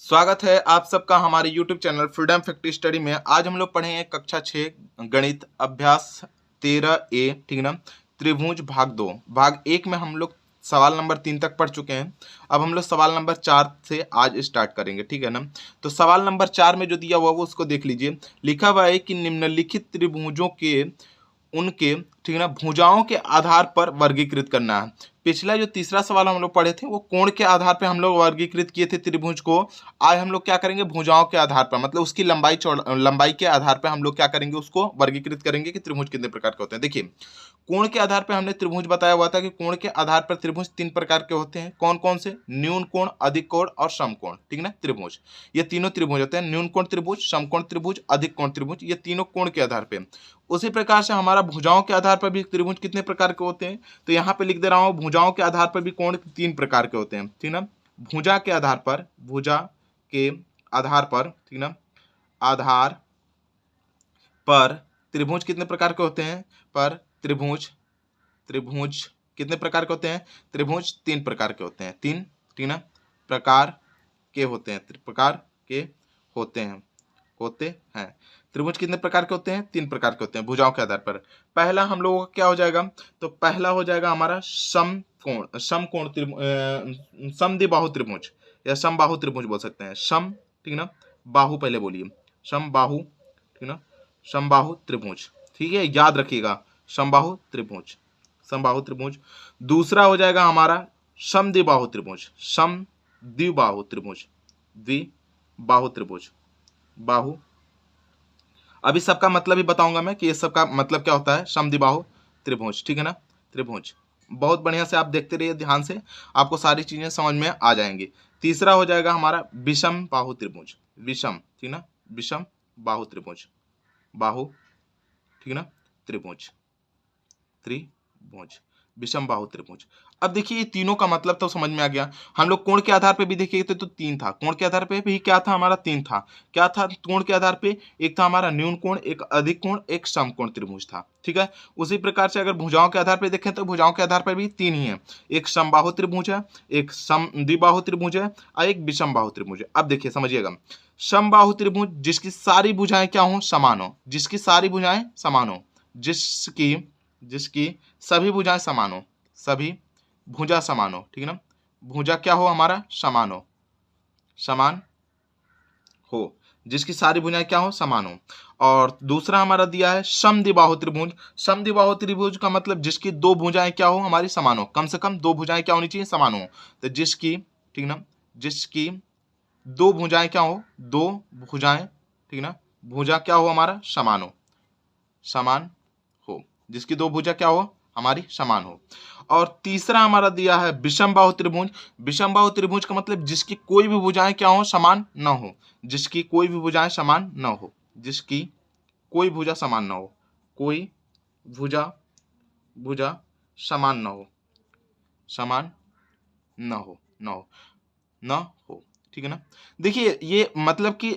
स्वागत है आप सबका हमारे YouTube channel freedom factory study में। आज हम लोग पढ़ेंगे कक्षा 6 गणित अभ्यास 13A, ठीक ना। त्रिभुज भाग 2। भाग 1 में हम लोग सवाल नंबर 3 तक पढ़ चुके हैं। अब हम लोग सवाल नंबर 4 से आज स्टार्ट करेंगे, ठीक है ना। तो सवाल नंबर 4 में जो दिया हुआ वो उसको देख लीजिए। लिखा हुआ है कि निम्नलिखित त्रिभुजों के उनके, ठीक है ना, भुजाओं के आधार पर वर्गीकृत करना है। पिछला जो तीसरा सवाल हम लोग पढ़े थे वो कोण के आधार पे हम लोग वर्गीकृत किए थे त्रिभुज को। आज हम लोग क्या करेंगे, भुजाओं के आधार पर, मतलब उसकी लंबाई के आधार पर हम लोग क्या करेंगे, उसको वर्गीकृत करेंगे कि त्रिभुज कितने प्रकार के होते हैं। देखिए, कोण के आधार पर हमने त्रिभुज बताया हुआ था कि कोण के आधार पर त्रिभुज 3 प्रकार के होते हैं। कौन कौन से? न्यून कोण, अधिक कोण और समकोण, ठीक ना। त्रिभुज, ये तीनों त्रिभुज होते हैं। न्यून कोण त्रिभुज, समकोण त्रिभुज, अधिक कोण त्रिभुज, ये तीनों कोण के आधार पे। उसी प्रकार से हमारा भुजाओं के आधार पर भी त्रिभुज कितने प्रकार के होते हैं, तो यहाँ पे लिख दे रहा हूँ, भुजाओं के आधार पर भी कोण 3 प्रकार के होते हैं, ठीक ना। भुजा के आधार पर, भुजा के आधार पर, ठीक ना, आधार पर त्रिभुज कितने प्रकार के होते हैं, पर त्रिभुज कितने प्रकार के होते हैं, त्रिभुज 3 प्रकार के होते हैं। 3, ठीक ना, प्रकार के होते हैं, प्रकार के होते हैं। त्रिभुज कितने प्रकार के होते हैं? 3 प्रकार के होते हैं भुजाओं के आधार पर। पहला हम लोगों का क्या हो जाएगा, तो पहला हो जाएगा हमारा समकोण समद्विबाहु त्रिभुज या समबाहु त्रिभुज बोल सकते हैं। सम, ठीक ना, बाहु पहले बोलिए, समबाहु, ठीक ना, समबाहु त्रिभुज, ठीक है, याद रखिएगा, समबाहु त्रिभुज। दूसरा हो जाएगा हमारा समद्विबाहु त्रिभुज, बाहु। अभी सबका मतलब ही बताऊंगा मैं कि ये सबका मतलब क्या होता है, समद्विबाहु त्रिभुज, ठीक है ना, त्रिभुज। बहुत बढ़िया से आप देखते रहिए ध्यान से, आपको सारी चीजें समझ में आ जाएंगी। तीसरा हो जाएगा हमारा विषम बाहु त्रिभुज, ठीक ना, विषम बाहु त्रिभुज, ठीक ना, त्रिभुज, विषम बाहु त्रिभुज। अब देखिए, ये तीनों का मतलब तो समझ में आ गया। हम लोग कोण के आधार पे भी देखिए तो 3 था। कोण के आधार पे भी क्या था हमारा, 3 था। क्या था कोण के आधार पे? एक था हमारा न्यून कोण, एक अधिक कोण, एक समकोण त्रिभुज था, ठीक है। उसी प्रकार से अगर भुजाओं के आधार पर देखें तो भुजाओं के आधार पर भी 3 ही है। एक समबाहु त्रिभुज है, एक समद्विबाहु त्रिभुज है और एक विषम बाहु त्रिभुज है। अब देखिए समझिएगा, समबाहु त्रिभुज जिसकी सारी भुजाएं क्या हो, समान हो, जिसकी सारी भुजाएं समान हो, जिसकी सभी भुजाएं समान हो, सभी भुजा समान हो, ठीक है ना। भुजा क्या हो हमारा, समान हो, जिसकी सारी भुजाएं क्या हो, समान हो। और दूसरा हमारा दिया है समद्विबाहु त्रिभुज। समद्विबाहु त्रिभुज का मतलब जिसकी 2 भुजाएं क्या हो, हमारी समान हो, कम से कम 2 भुजाएं क्या होनी चाहिए, समान हो। तो जिसकी, ठीक ना, जिसकी 2 भुजाएं क्या हो, 2 भुजाएं, ठीक ना, भुजा क्या हो हमारा, समान हो, जिसकी 2 भुजा क्या हो, हमारी समान हो। और तीसरा हमारा दिया है विषम बाहु त्रिभुज। विषम बाहु त्रिभुज का मतलब जिसकी कोई भी भुजाएं क्या हो, समान न हो, जिसकी कोई भी भुजाएं समान न हो, जिसकी कोई भुजा समान न हो, कोई भुजा समान न हो, ठीक है ना। देखिए, ये मतलब कि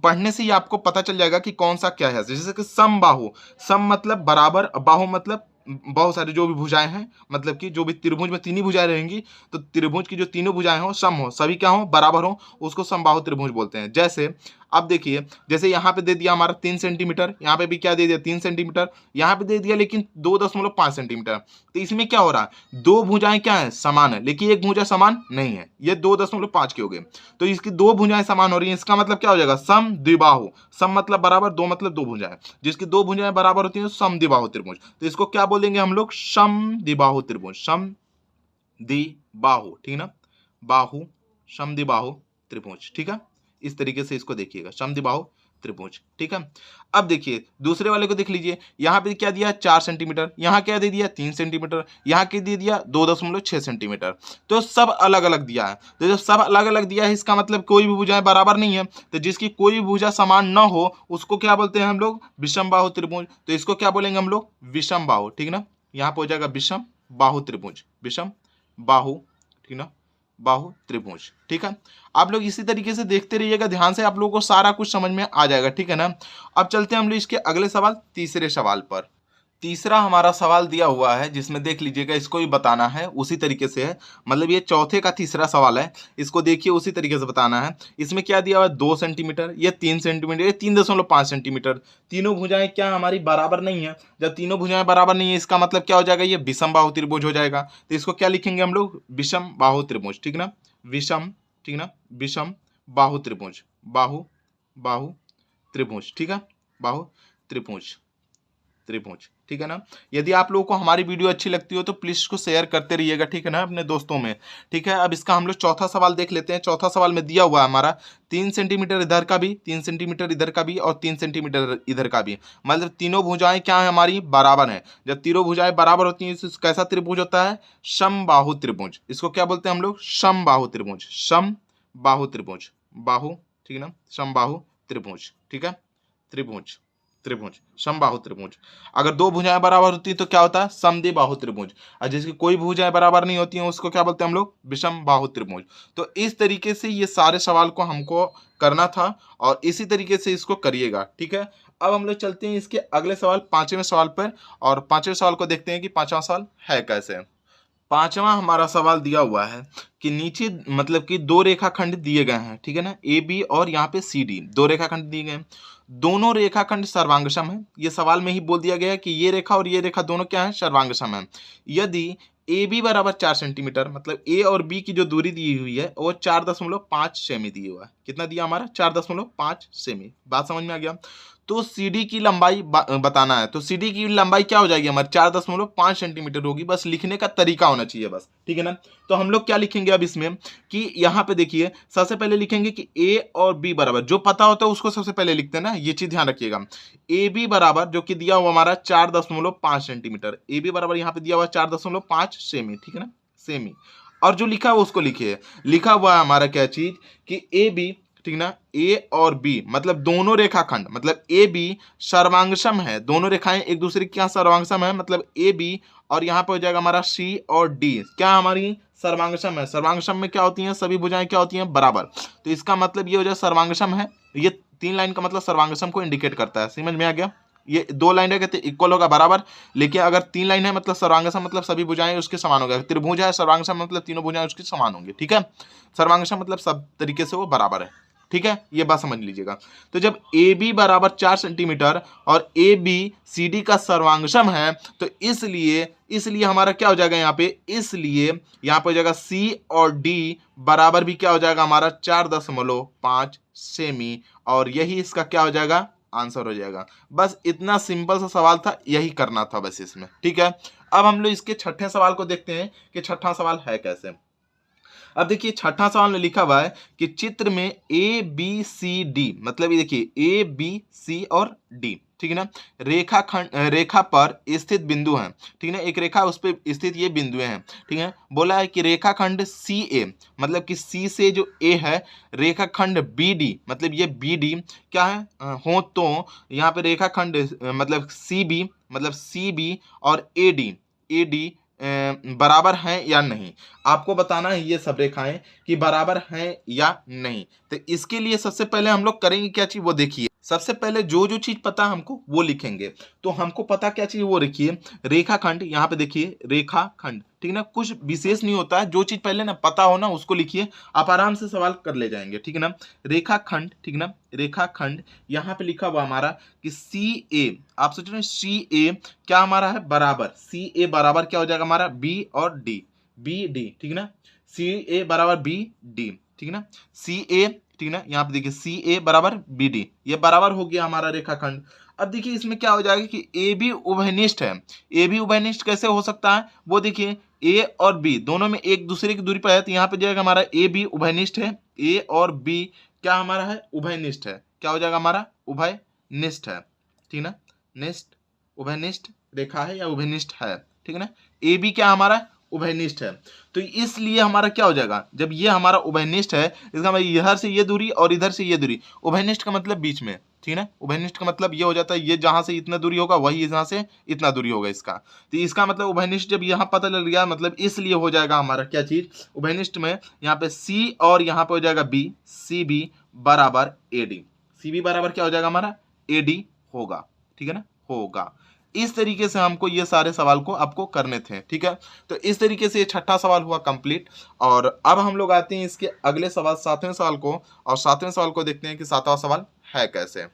पढ़ने से ही आपको पता चल जाएगा कि कौन सा क्या है। जैसे कि समबाहु, सम मतलब बराबर, बाहु मतलब बहुत सारी जो भी भुजाएं हैं, मतलब कि जो भी त्रिभुज में 3 ही भुजाएं रहेंगी, तो त्रिभुज की जो तीनों भुजाएं हो, सम हो, सभी क्या हो, बराबर हो, उसको समबाहु त्रिभुज बोलते हैं। जैसे अब देखिए, जैसे यहाँ पे दे दिया हमारा 3 सेंटीमीटर, यहाँ पे भी क्या दे दिया, 3 सेंटीमीटर, यहाँ पे दे दिया लेकिन 2.5 सेंटीमीटर। तो इसमें क्या हो रहा है, 2 भुजाएं क्या है, समान है, लेकिन एक भुजा समान नहीं है, ये 2.5 के हो गए। तो इसकी 2 भुजाएं समान हो रही हैं, इसका मतलब क्या हो जाएगा, समद्विबाहु। सम मतलब बराबर, 2 मतलब 2 भुजाएं, जिसकी 2 भुजाएं बराबर होती हैं समद्विबाहु त्रिभुज। तो इसको क्या बोलेंगे हम लोग, समद्विबाहु त्रिभुज, समद्विबाहु, ठीक ना, बाहु, समद्विबाहु त्रिभुज, ठीक है। इस तरीके से इसको देखिएगा, समद्विबाहु त्रिभुज, ठीक है। अब देखिए दूसरे वाले को देख लीजिए, यहाँ पे क्या दिया, 4 सेंटीमीटर, यहाँ क्या दे दिया, 3 सेंटीमीटर, यहाँ क्या दे दिया, 2.6 सेंटीमीटर। तो सब अलग अलग दिया है। तो जब सब अलग अलग दिया है, इसका मतलब कोई भी भुजाएं बराबर नहीं है। तो जिसकी कोई भी भुजा समान न हो, उसको क्या बोलते हैं हम लोग, विषम बाहु त्रिभुज। तो इसको क्या बोलेंगे हम लोग, विषम बाहु, ठीक ना। यहाँ पे हो जाएगा विषम बाहु त्रिभुज, विषम बाहु, ठीक ना, बाहु त्रिभुज, ठीक है। आप लोग इसी तरीके से देखते रहिएगा ध्यान से, आप लोगों को सारा कुछ समझ में आ जाएगा, ठीक है ना। अब चलते हैं हम लोग इसके अगले सवाल, तीसरे सवाल पर। तीसरा हमारा सवाल दिया हुआ है जिसमें देख लीजिएगा, इसको भी बताना है उसी तरीके से है, मतलब ये चौथे का तीसरा सवाल है, इसको देखिए उसी तरीके से बताना है। इसमें क्या दिया हुआ है, 2 सेंटीमीटर, ये 3 सेंटीमीटर, ये 3.5 सेंटीमीटर। तीनों भुजाएं क्या हमारी बराबर नहीं है। जब तीनों भुजाएं बराबर नहीं है इसका मतलब क्या हो जाएगा, ये विषम बाहु त्रिभुज हो जाएगा। तो इसको क्या लिखेंगे हम लोग, विषम बाहु त्रिभुज, ठीक ना, विषम, ठीक ना, विषम बाहु त्रिभुज, बाहु बाहु त्रिभुज, ठीक है, बाहु त्रिभुज, त्रिभुज, ठीक है ना। यदि आप लोगों को हमारी वीडियो अच्छी लगती हो तो प्लीज इसको शेयर करते रहिएगा, ठीक है ना, अपने दोस्तों में, ठीक है। अब इसका हम लोग चौथा सवाल देख लेते हैं। चौथा सवाल में दिया हुआ है हमारा 3 सेंटीमीटर इधर का भी, 3 सेंटीमीटर इधर का भी और 3 सेंटीमीटर इधर का भी, मतलब तीनों भुजाएं क्या है हमारी, बराबर है। जब तीनों भुजाएं बराबर होती हैं तो कैसा त्रिभुज होता है, समबाहु त्रिभुज। इसको क्या बोलते हैं हम लोग, समबाहु त्रिभुज, समबाहु त्रिभुज, बाहु, ठीक है ना, समबाहु त्रिभुज, ठीक है, त्रिभुज, त्रिभुज, समबाहु त्रिभुज। अगर दो भुजाएं बराबर होती है तो क्या होता है, समद्विबाहु त्रिभुज। और जिसकी कोई भुजाएं बराबर नहीं होती हैं उसको क्या बोलते हैं हम लोग, विषम बाहु त्रिभुज। तो इस तरीके से ये सारे सवाल को हमको करना था और इसी तरीके से इसको करिएगा, ठीक है। अब हम लोग चलते हैं इसके अगले सवाल, पांचवें सवाल पर, और पांचवें सवाल को देखते हैं कि पांचवा सवाल है कैसे। पांचवा हमारा सवाल दिया हुआ है कि नीचे मतलब कि दो रेखाखंड दिए गए हैं, ठीक है ना, ए बी और यहाँ पे सी डी, दो रेखाखंड दिए गए हैं। दोनों रेखाखंड सर्वांगसम है। ये सवाल में ही बोल दिया गया है कि ये रेखा और ये रेखा दोनों क्या है, सर्वांगसम है। यदि ए बी बराबर 4 सेंटीमीटर, मतलब ए और बी की जो दूरी दी हुई है वो 4.5 सेमी दी हुआ है। कितना दिया हमारा, 4.5 सेमी। बात समझ में आ गया। तो CD की लंबाई बताना है। तो CD की लंबाई क्या हो जाएगी हमारी, 4.5 सेंटीमीटर होगी। बस लिखने का तरीका होना चाहिए बस, ठीक है ना। तो हम लोग क्या लिखेंगे अब इसमें कि यहाँ पे देखिए, सबसे पहले लिखेंगे कि A और B बराबर, जो पता होता है उसको सबसे पहले लिखते हैं ना, ये चीज ध्यान रखिएगा। AB बराबर जो कि दिया हुआ हमारा 4.5 सेंटीमीटर, AB बराबर यहाँ पे दिया हुआ 4.5 सेमी, ठीक है ना, सेमी। और जो लिखा है उसको लिखिए। लिखा हुआ है हमारा क्या चीज कि AB, ठीक ना, ए और बी मतलब दोनों रेखाखंड, मतलब ए बी सर्वांगसम है। दोनों रेखाएं एक दूसरे की क्या सर्वांगसम है, मतलब ए बी, और यहाँ पे हो जाएगा हमारा सी और डी क्या हमारी सर्वांगसम है। सर्वांगसम में क्या होती हैं, सभी भुजाएं क्या होती हैं, बराबर। तो इसका मतलब ये हो जाए सर्वांगसम है। ये 3 लाइन का मतलब सर्वांगसम को इंडिकेट करता है। समझ में आ गया। ये 2 लाइन है तो इक्वल होगा, बराबर। लेकिन अगर 3 लाइन है मतलब सर्वांगसम मतलब सभी भुजाएं उसके समान हो गया। त्रिभुज है सर्वांगसम मतलब तीनों भुजाएं उसकी समान होंगी, ठीक है। सर्वांगसम मतलब सब तरीके से वो बराबर है, ठीक है, ये बात समझ लीजिएगा। तो जब ए बी बराबर 4 सेंटीमीटर और ए बी सी डी का सर्वांगसम है तो इसलिए हमारा क्या हो जाएगा यहाँ पे, इसलिए यहाँ पे हो जाएगा सी और डी बराबर भी क्या हो जाएगा हमारा 4.5 सेमी, और यही इसका क्या हो जाएगा, आंसर हो जाएगा। बस इतना सिंपल सा सवाल था, यही करना था बस इसमें, ठीक है। अब हम लोग इसके छठे सवाल को देखते हैं कि छठा सवाल है कैसे। अब देखिए छठा सवाल में लिखा हुआ है कि चित्र में ए बी सी डी, मतलब ये देखिए ए बी सी और डी, ठीक है ना, रेखा पर स्थित बिंदु हैं, ठीक है ना, एक रेखा उस पर स्थित ये बिंदु हैं, ठीक है। बोला है कि रेखाखंड सी ए, मतलब कि सी से जो ए है, रेखाखंड बी डी, मतलब ये बी डी क्या है हो, तो यहाँ पे रेखाखंड मतलब सी बी और ए डी बराबर हैं या नहीं। आपको बताना है ये सब रेखाएं कि बराबर हैं या नहीं। तो इसके लिए सबसे पहले हम लोग करेंगे क्या चीज, वो देखिए। सबसे पहले जो जो चीज पता हमको वो लिखेंगे। तो हमको पता क्या चीज वो लिखिए, रेखाखंड। यहाँ पे देखिए रेखाखंड, ठीक है ना, कुछ विशेष नहीं होता है, जो चीज पहले ना पता हो ना उसको लिखिए, आप आराम से सवाल कर ले जाएंगे, ठीक है ना। रेखाखंड, ठीक है ना, रेखाखंड। यहाँ पे लिखा हुआ हमारा कि सी ए, आप सोच रहे हैं सी ए क्या हमारा है, बराबर। सी ए बराबर क्या हो जाएगा हमारा, बी और डी, बी डी, ठीक है ना, सी ए बराबर बी डी, ठीक है ना, सी ए, ठीक है ना, यहाँ पे देखिए सी ए बराबर बी डी, ये बराबर हो गया हमारा रेखाखंड। अब देखिए इसमें क्या हो जाएगा कि ए बी उभयनिष्ठ है। ए बी उभयनिष्ठ कैसे हो सकता है, वो देखिए ए और बी दोनों में एक दूसरे की दूरी पर है, तो यहाँ पे जाएगा हमारा ए बी उभयनिष्ठ है। ए और बी क्या हमारा है, उभयनिष्ठ है। क्या हो जाएगा हमारा, उभयनिष्ठ है, ठीक है ना, निष्ठ, उभयनिष्ठ रेखा है या उभयनिष्ठ है, ठीक है ना। ए बी क्या हमारा उभयनिष्ठ है, तो इसलिए हमारा क्या हो जाएगा, जब ये हमारा उभयनिष्ठ है इसका मतलब इधर से ये दूरी और इधर से ये दूरी, उभयनिष्ठ का मतलब बीच में, ठीक है ना। उभयनिष्ठ का मतलब ये हो जाता है, ये जहां से इतना दूरी होगा वही यहाँ से इतना दूरी होगा इसका। तो इसका मतलब उभयनिष्ठ जब यहाँ पता लग गया, मतलब इसलिए हो जाएगा हमारा क्या चीज, उभयनिष्ठ में यहाँ पे सी और यहाँ पे हो जाएगा बी, सी बी बराबर ए डी। सी बी बराबर क्या हो जाएगा हमारा, ए डी होगा, ठीक है ना, होगा। इस तरीके से हमको ये सारे सवाल को आपको करने थे, ठीक है। तो इस तरीके से ये छठा सवाल हुआ कंप्लीट। और अब हम लोग आते हैं इसके अगले सवाल, सातवें सवाल को, और सातवें सवाल को देखते हैं कि सातवां सवाल है कैसे।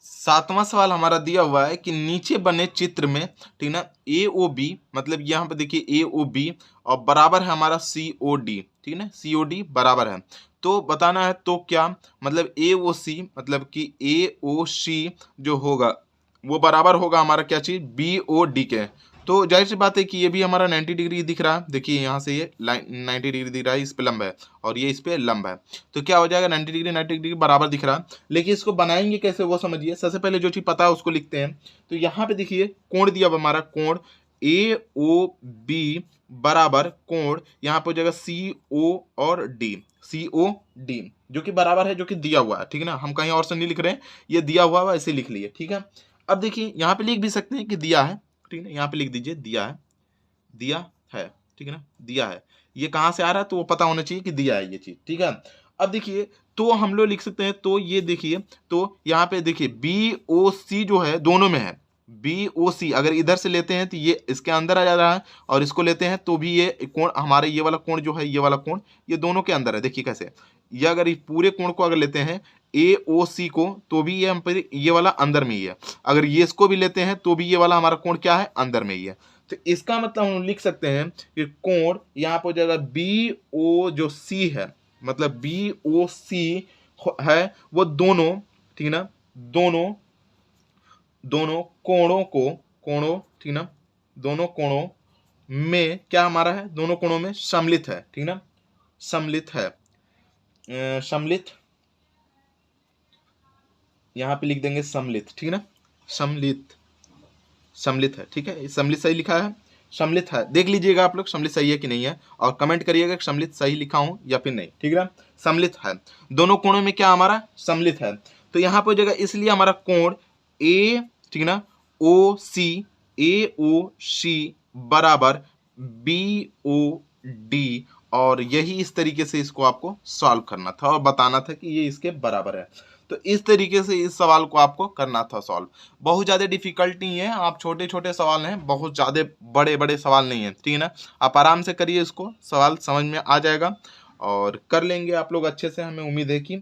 सातवां सवाल हमारा दिया हुआ है कि नीचे बने चित्र में, ठीक ना, ए ओ बी, मतलब यहाँ पे देखिए ए ओ बी और बराबर है हमारा सी ओ डी, ठीक है ना, सी ओ डी बराबर है। तो बताना है तो क्या, मतलब ए ओ सी, मतलब कि ए ओ सी जो होगा वो बराबर होगा हमारा क्या चीज, बी ओ डी के। तो जाहिर सी बात है कि ये भी हमारा 90 डिग्री दिख रहा है, देखिए यहाँ से ये लाइन 90 डिग्री दिख रहा है, इस पे लंब है और ये इस पे लंब है। तो क्या हो जाएगा, 90 डिग्री 90 डिग्री बराबर दिख रहा है। लेकिन इसको बनाएंगे कैसे वो समझिए। सबसे पहले जो चीज पता है उसको लिखते हैं। तो यहाँ पे देखिए कोण दिया हुआ हमारा, कोण ए ओ बी बराबर कोण यहाँ पे हो जाएगा सी ओ और डी, सी ओ डी जो कि बराबर है, जो कि दिया हुआ है, ठीक है ना, हम कहीं और से नहीं लिख रहे हैं, ये दिया हुआ है ऐसे लिख लिए, ठीक है। अब देखिए यहाँ पे लिख भी सकते हैं कि दिया है, ठीक है, यहाँ पे लिख दीजिए दिया है, दिया है, ठीक है ना, दिया है। ये कहाँ से आ रहा है तो वो पता होना चाहिए कि दिया है ये चीज, ठीक है। अब देखिए तो हम लोग लिख सकते हैं, तो ये देखिए, तो यहाँ पे देखिए बी ओ सी जो है दोनों में है, बी ओ सी अगर इधर से लेते हैं तो ये इसके अंदर आ जा रहा है, और इसको लेते हैं तो भी ये कोण हमारे, ये वाला कोण जो है, ये वाला कोण ये दोनों के अंदर है। देखिए कैसे, ये अगर इस पूरे कोण को अगर लेते हैं ए ओ सी को, तो भी ये हम पर ये वाला अंदर में ही है। अगर ये इसको भी लेते हैं तो भी ये वाला हमारा कोण क्या है, अंदर में ही है। तो इसका मतलब हम लिख सकते हैं कि कोण यहाँ पर हो जाएगा बी ओ जो सी है, मतलब बी ओ सी है वो दोनों, ठीक ना, दोनों दोनों कोणों, ठीक ना, दोनों कोणों में क्या हमारा है, दोनों कोणों में सम्मिलित है, ठीक ना, सम्मिलित है, सम्मिलित, यहाँ पे लिख देंगे सम्मिलित, ठीक ना, सम्मिलित, सम्मिलित है, ठीक है, सम्मिलित सही लिखा है, सम्मिलित है, देख लीजिएगा आप लोग सम्मिलित सही है कि नहीं है, और कमेंट करिएगा कि सम्मिलित सही लिखा हूं या फिर नहीं, ठीक है। सम्मिलित है, दोनों कोणों में क्या हमारा सम्मिलित है। तो यहाँ पे हो जाएगा, इसलिए हमारा कोण ए, ठीक ना, ओ सी, ए ओ सी बराबर बी ओ डी, और यही इस तरीके से इसको आपको सॉल्व करना था और बताना था कि ये इसके बराबर है। तो इस तरीके से इस सवाल को आपको करना था सॉल्व। बहुत ज़्यादा डिफिकल्ट नहीं है, आप छोटे छोटे सवाल हैं, बहुत ज़्यादा बड़े बड़े सवाल नहीं है, ठीक है ना। आप आराम से करिए, इसको सवाल समझ में आ जाएगा और कर लेंगे आप लोग अच्छे से, हमें उम्मीद है कि